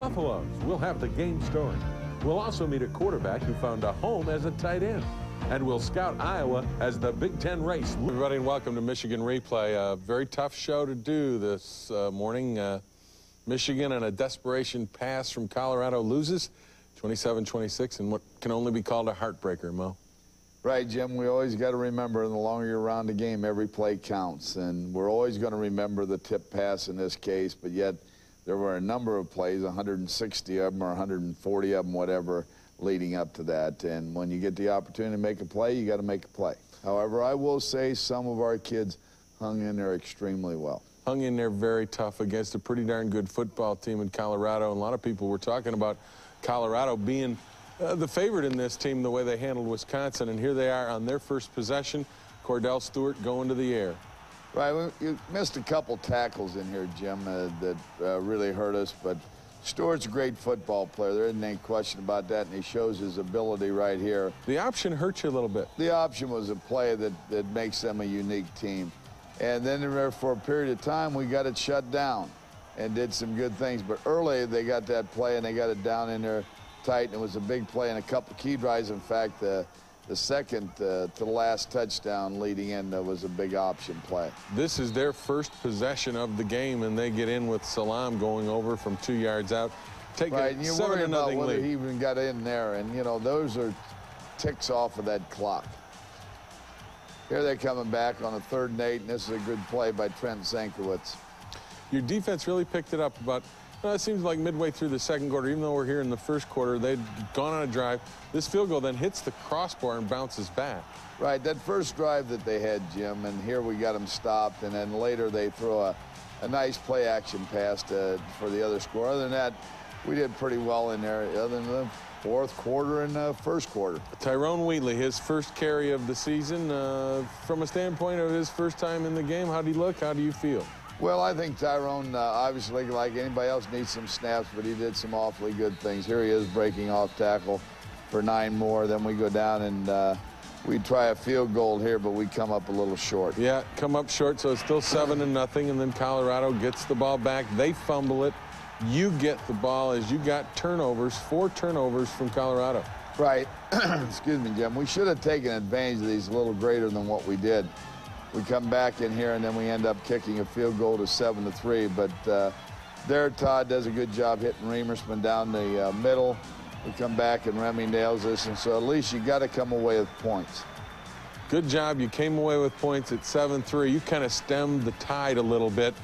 Buffaloes will have the game story. We'll also meet a quarterback who found a home as a tight end. And we'll scout Iowa as the Big Ten race. Everybody, and welcome to Michigan Replay. A very tough show to do this morning. Michigan, on a desperation pass from Colorado, loses 27-26 in what can only be called a heartbreaker, Mo. Right, Jim. We always got to remember, the longer you're around the game, every play counts. And we're always going to remember the tip pass in this case, but yet there were a number of plays, 160 of them or 140 of them, whatever, leading up to that. And when you get the opportunity to make a play, you got to make a play. However, I will say some of our kids hung in there extremely well. Hung in there very tough against a pretty darn good football team in Colorado. And a lot of people were talking about Colorado being the favorite in this team, the way they handled Wisconsin. And here they are on their first possession. Cordell Stewart going to the air. Right, you missed a couple tackles in here, Jim, that really hurt us. But Stewart's a great football player. There isn't any question about that, and he shows his ability right here. The option hurt you a little bit. The option was a play that makes them a unique team. And then for a period of time, we got it shut down and did some good things. But early, they got that play, and they got it down in there tight, and it was a big play and a couple key drives. In fact, the second to the last touchdown leading in was a big option play. This is their first possession of the game, and they get in with Salam going over from 2 yards out. Take right, a and you worry 7-0 about whether lead. he even got in there, and, you know, those are ticks off of that clock. Here they're coming back on a 3rd and 8, and this is a good play by Trent Zankiewicz. Your defense really picked it up about, it seems like midway through the second quarter, even though we're here in the first quarter, they'd gone on a drive. This field goal then hits the crossbar and bounces back. Right, that first drive that they had, Jim, and here we got them stopped, and then later they throw a nice play-action pass for the other score. Other than that, we did pretty well in there, other than the 4th quarter and the 1st quarter. Tyrone Wheatley, his first carry of the season. From a standpoint of his first time in the game, how did he look? How do you feel? Well, I think Tyrone, obviously, like anybody else, needs some snaps, but he did some awfully good things. Here he is breaking off tackle for 9 more. Then we go down and we try a field goal here, but we come up a little short. Yeah, come up short, so it's still 7-0, and then Colorado gets the ball back. They fumble it. You get the ball as you got turnovers, 4 turnovers from Colorado. Right. Excuse me, Jim. We should have taken advantage of these a little greater than what we did. We come back in here, and then we end up kicking a field goal to 7-3. But there, Todd does a good job hitting Remersman down the middle. We come back, and Remy nails us, and so at least you got to come away with points. Good job. You came away with points at 7-3. You kind of stemmed the tide a little bit,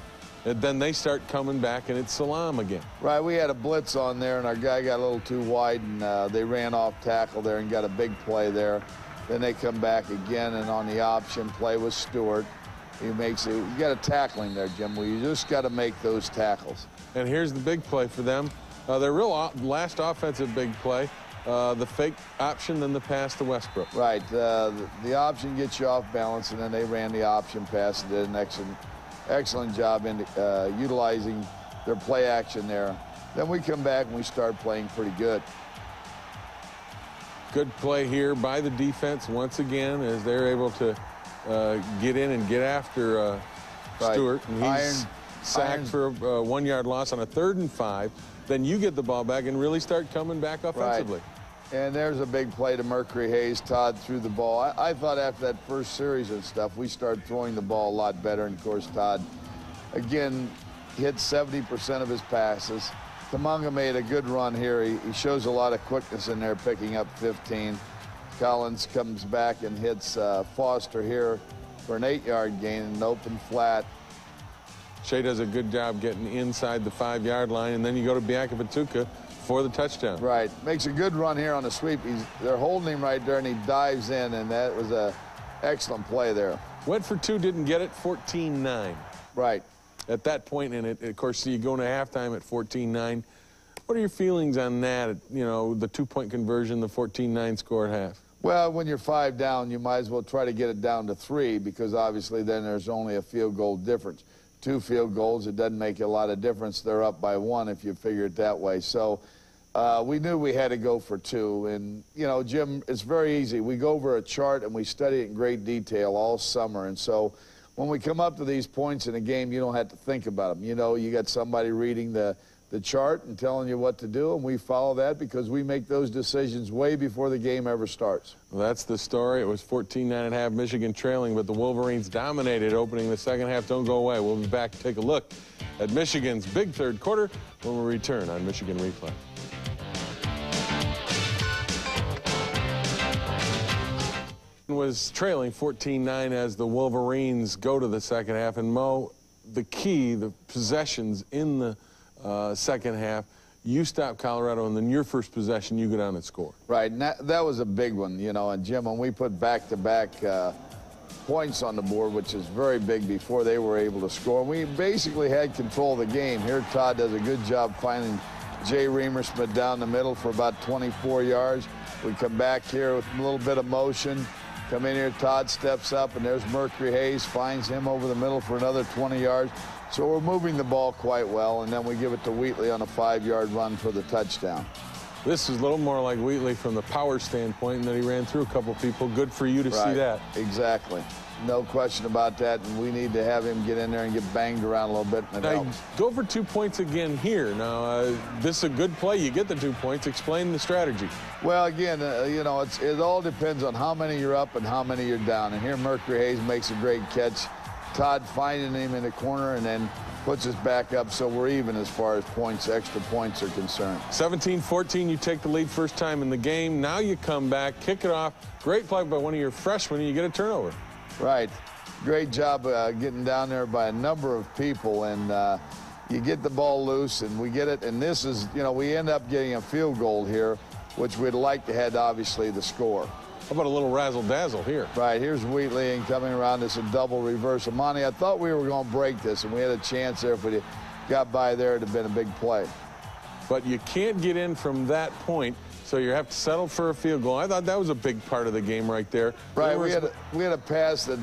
and then they start coming back, and it's Salam again. Right. We had a blitz on there, and our guy got a little too wide, and they ran off tackle there and got a big play there. Then they come back again, and on the option play with Stewart, he makes it. You got a tackling there, Jim. You just got to make those tackles. And here's the big play for them. Their real last offensive big play, the fake option, then the pass to Westbrook. Right. The option gets you off balance, and then they ran the option pass and did an excellent job in utilizing their play action there. Then we come back and we start playing pretty good. Good play here by the defense once again as they're able to get in and get after Stewart. And he's sacked for a 1-yard loss on a 3rd and 5. Then you get the ball back and really start coming back offensively. Right. And there's a big play to Mercury Hayes. Todd threw the ball. I thought after that first series and stuff, we started throwing the ball a lot better. And, of course, Todd, again, hit 70% of his passes. Tamunga made a good run here. He shows a lot of quickness in there, picking up 15. Collins comes back and hits Foster here for an 8-yard gain in an open flat. Shea does a good job getting inside the 5-yard line, and then you go to Biakabatuka for the touchdown. Right. Makes a good run here on the sweep. They're holding him right there, and he dives in, and that was an excellent play there. Went for 2, didn't get it, 14-9. Right. At that point in it, of course, you go into halftime at 14-9. What are your feelings on that? You know, the 2-point conversion, the 14-9 score at half. Well, when you're 5 down, you might as well try to get it down to 3 because obviously then there's only a field goal difference. 2 field goals, it doesn't make a lot of difference. They're up by 1 if you figure it that way. So we knew we had to go for 2. And, you know, Jim, it's very easy. We go over a chart and we study it in great detail all summer. And so when we come up to these points in a game, you don't have to think about them. You know, you got somebody reading the the chart and telling you what to do, and we follow that because we make those decisions way before the game ever starts. Well, that's the story. It was 14-9.5, Michigan trailing, but the Wolverines dominated opening the second half. Don't go away. We'll be back to take a look at Michigan's big third quarter when we return on Michigan Replay. Was trailing 14-9 as the Wolverines go to the second half. And Mo, the key, the possessions in the second half, you stop Colorado, and then your first possession, you go down and score. Right, and that was a big one, you know. And Jim, when we put back-to-back points on the board, which is very big before they were able to score, we basically had control of the game. Here, Todd does a good job finding Jay Reamersmith down the middle for about 24 yards. We come back here with a little bit of motion. Come in here, Todd steps up, and there's Mercury Hayes, finds him over the middle for another 20 yards. So we're moving the ball quite well, and then we give it to Wheatley on a 5-yard run for the touchdown. This is a little more like Wheatley from the power standpoint, and that he ran through a couple people. Good for you to see that. Exactly. No question about that, and we need to have him get in there and get banged around a little bit, and it helps. Go for 2 points again here. Now, this is a good play. You get the 2 points. Explain the strategy. Well, again, you know, it all depends on how many you're up and how many you're down. And here Mercury Hayes makes a great catch. Todd finding him in the corner and then puts us back up, so we're even as far as points, extra points are concerned. 17-14, you take the lead first time in the game. Now you come back, kick it off. Great play by one of your freshmen, and you get a turnover. Right. Great job getting down there by a number of people, and you get the ball loose, and we get it. And this is, you know, we end up getting a field goal here, which we'd like to have, obviously, the score. How about a little razzle-dazzle here? Right, here's Wheatley, and coming around, it's a double reverse. Amani, I thought we were going to break this, and we had a chance there. If we got by there, it would have been a big play. But you can't get in from that point, so you have to settle for a field goal. I thought that was a big part of the game right there. Right, we had a pass that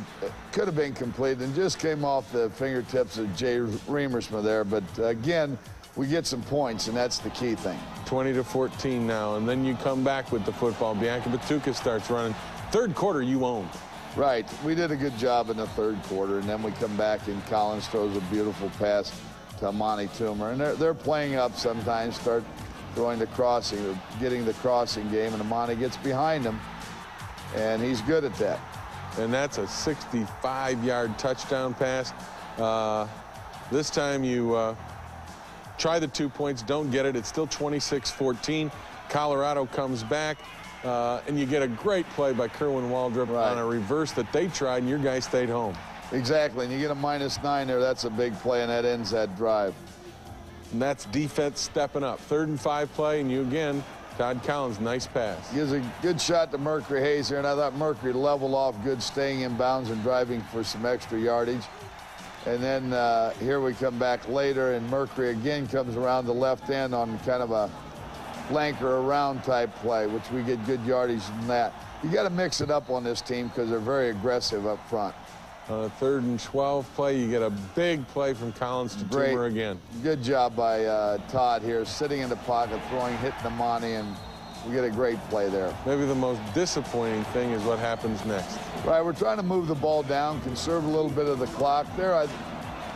could have been complete and just came off the fingertips of Jay Reamersmith there. But, again, we get some points, and that's the key thing. 20-14 now, and then you come back with the football. Bianca Batuka starts running. Third quarter, you owned. Right. We did a good job in the third quarter, and then we come back, and Collins throws a beautiful pass to Amani Toomer. And they're playing up sometimes, start throwing the crossing, or getting the crossing game, and Amani gets behind him, and he's good at that. And that's a 65-yard touchdown pass. This time you try the 2 points, don't get it. It's still 26-14. Colorado comes back, and you get a great play by Kerwin Waldrop on a reverse that they tried, and your guy stayed home. Exactly, and you get a -9 there. That's a big play, and that ends that drive. And that's defense stepping up. 3rd and 5 play, and you again, Todd Collins, nice pass. Gives a good shot to Mercury Hayes here, and I thought Mercury leveled off good, staying in bounds and driving for some extra yardage. And then here we come back later, and Mercury again comes around the left end on kind of a flanker around type play, which we get good yardage from that. You got to mix it up on this team because they're very aggressive up front. 3rd and 12 play, you get a big play from Collins to Toomer again. Good job by Todd here, sitting in the pocket, throwing, hitting Amani, and we get a great play there. Maybe the most disappointing thing is what happens next. Right, we're trying to move the ball down, conserve a little bit of the clock. There,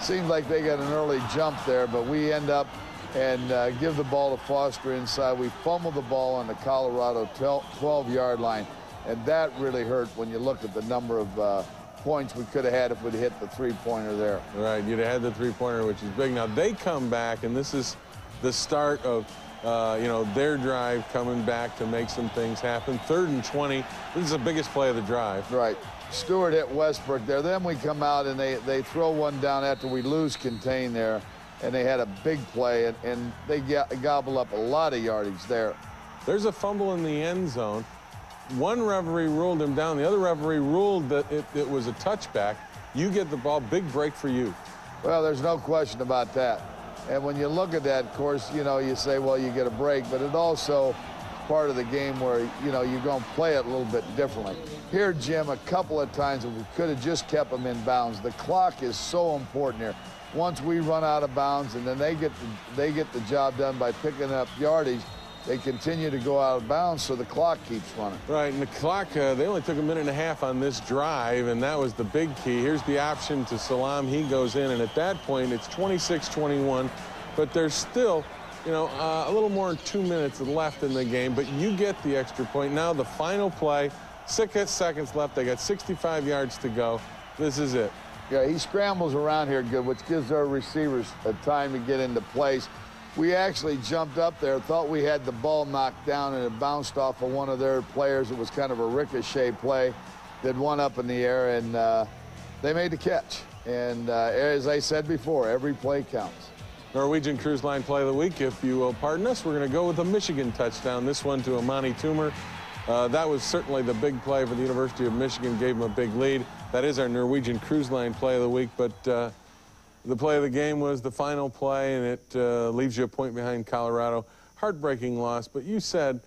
seems like they got an early jump there, but we end up and give the ball to Foster inside. We fumble the ball on the Colorado 12-yard line, and that really hurt when you look at the number of points we could have had if we'd hit the three-pointer there. Right, you'd have had the three-pointer, which is big. Now, they come back, and this is the start of, you know, their drive coming back to make some things happen. 3rd and 20. This is the biggest play of the drive. Right. Stewart hit Westbrook there. Then we come out, and they throw one down after we lose contain there, and they had a big play, and they gobble up a lot of yardage there. There's a fumble in the end zone. One referee ruled him down. The other referee ruled that it was a touchback. You get the ball. Big break for you. Well, there's no question about that. And when you look at that, of course, you know, you say, well, you get a break, but it also part of the game where, you know, you're going to play it a little bit differently. Here, Jim, a couple of times we could have just kept them in bounds. The clock is so important here. Once we run out of bounds and then they get the job done by picking up yardage, they continue to go out of bounds, so the clock keeps running. Right, and the clock, they only took 1.5 minutes on this drive, and that was the big key. Here's the option to Salam. He goes in, and at that point, it's 26-21, but there's still you know, a little more than 2 minutes left in the game, but you get the extra point. Now the final play, 6 seconds left. They got 65 yards to go. This is it. Yeah, he scrambles around here good, which gives our receivers a time to get into place. We actually jumped up there, thought we had the ball knocked down, and it bounced off of one of their players. It was kind of a ricochet play. Did one up in the air, and they made the catch. And as I said before, every play counts. Norwegian Cruise Line play of the week, if you will pardon us. We're going to go with a Michigan touchdown. This one to Amani Toomer. That was certainly the big play for the University of Michigan, gave them a big lead. That is our Norwegian Cruise Line play of the week, but the play of the game was the final play, and it leaves you a point behind Colorado. Heartbreaking loss, but you said,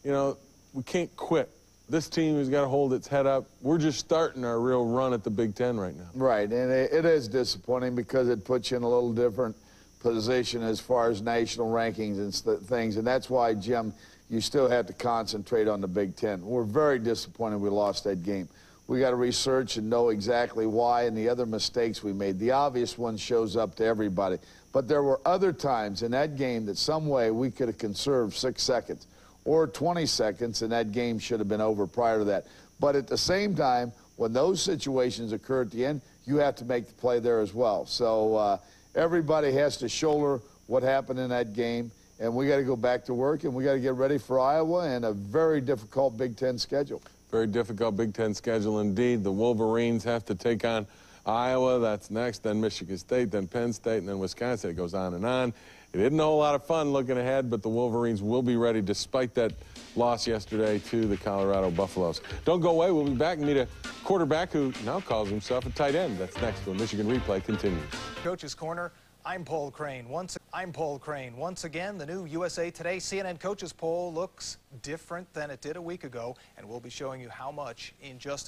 you know, we can't quit. This team has got to hold its head up. We're just starting our real run at the Big Ten right now. Right, and it is disappointing because it puts you in a little different position as far as national rankings and things, and that's why, Jim, you still have to concentrate on the Big Ten. We're very disappointed we lost that game. We got to research and know exactly why and the other mistakes we made. The obvious one shows up to everybody. But there were other times in that game that some way we could have conserved 6 seconds or 20 seconds, and that game should have been over prior to that. But at the same time, when those situations occur at the end, you have to make the play there as well. So everybody has to shoulder what happened in that game, and we got to go back to work, and we got to get ready for Iowa and a very difficult Big Ten schedule. Very difficult Big Ten schedule indeed. The Wolverines have to take on Iowa. That's next, then Michigan State, then Penn State, and then Wisconsin. It goes on and on. It isn't a whole lot of fun looking ahead, but the Wolverines will be ready despite that loss yesterday to the Colorado Buffaloes. Don't go away. We'll be back and meet a quarterback who now calls himself a tight end. That's next when Michigan Replay continues. Coach's Corner. I'm Paul Crane. Once again, the new USA Today CNN Coaches Poll looks different than it did a week ago, and we'll be showing you how much in just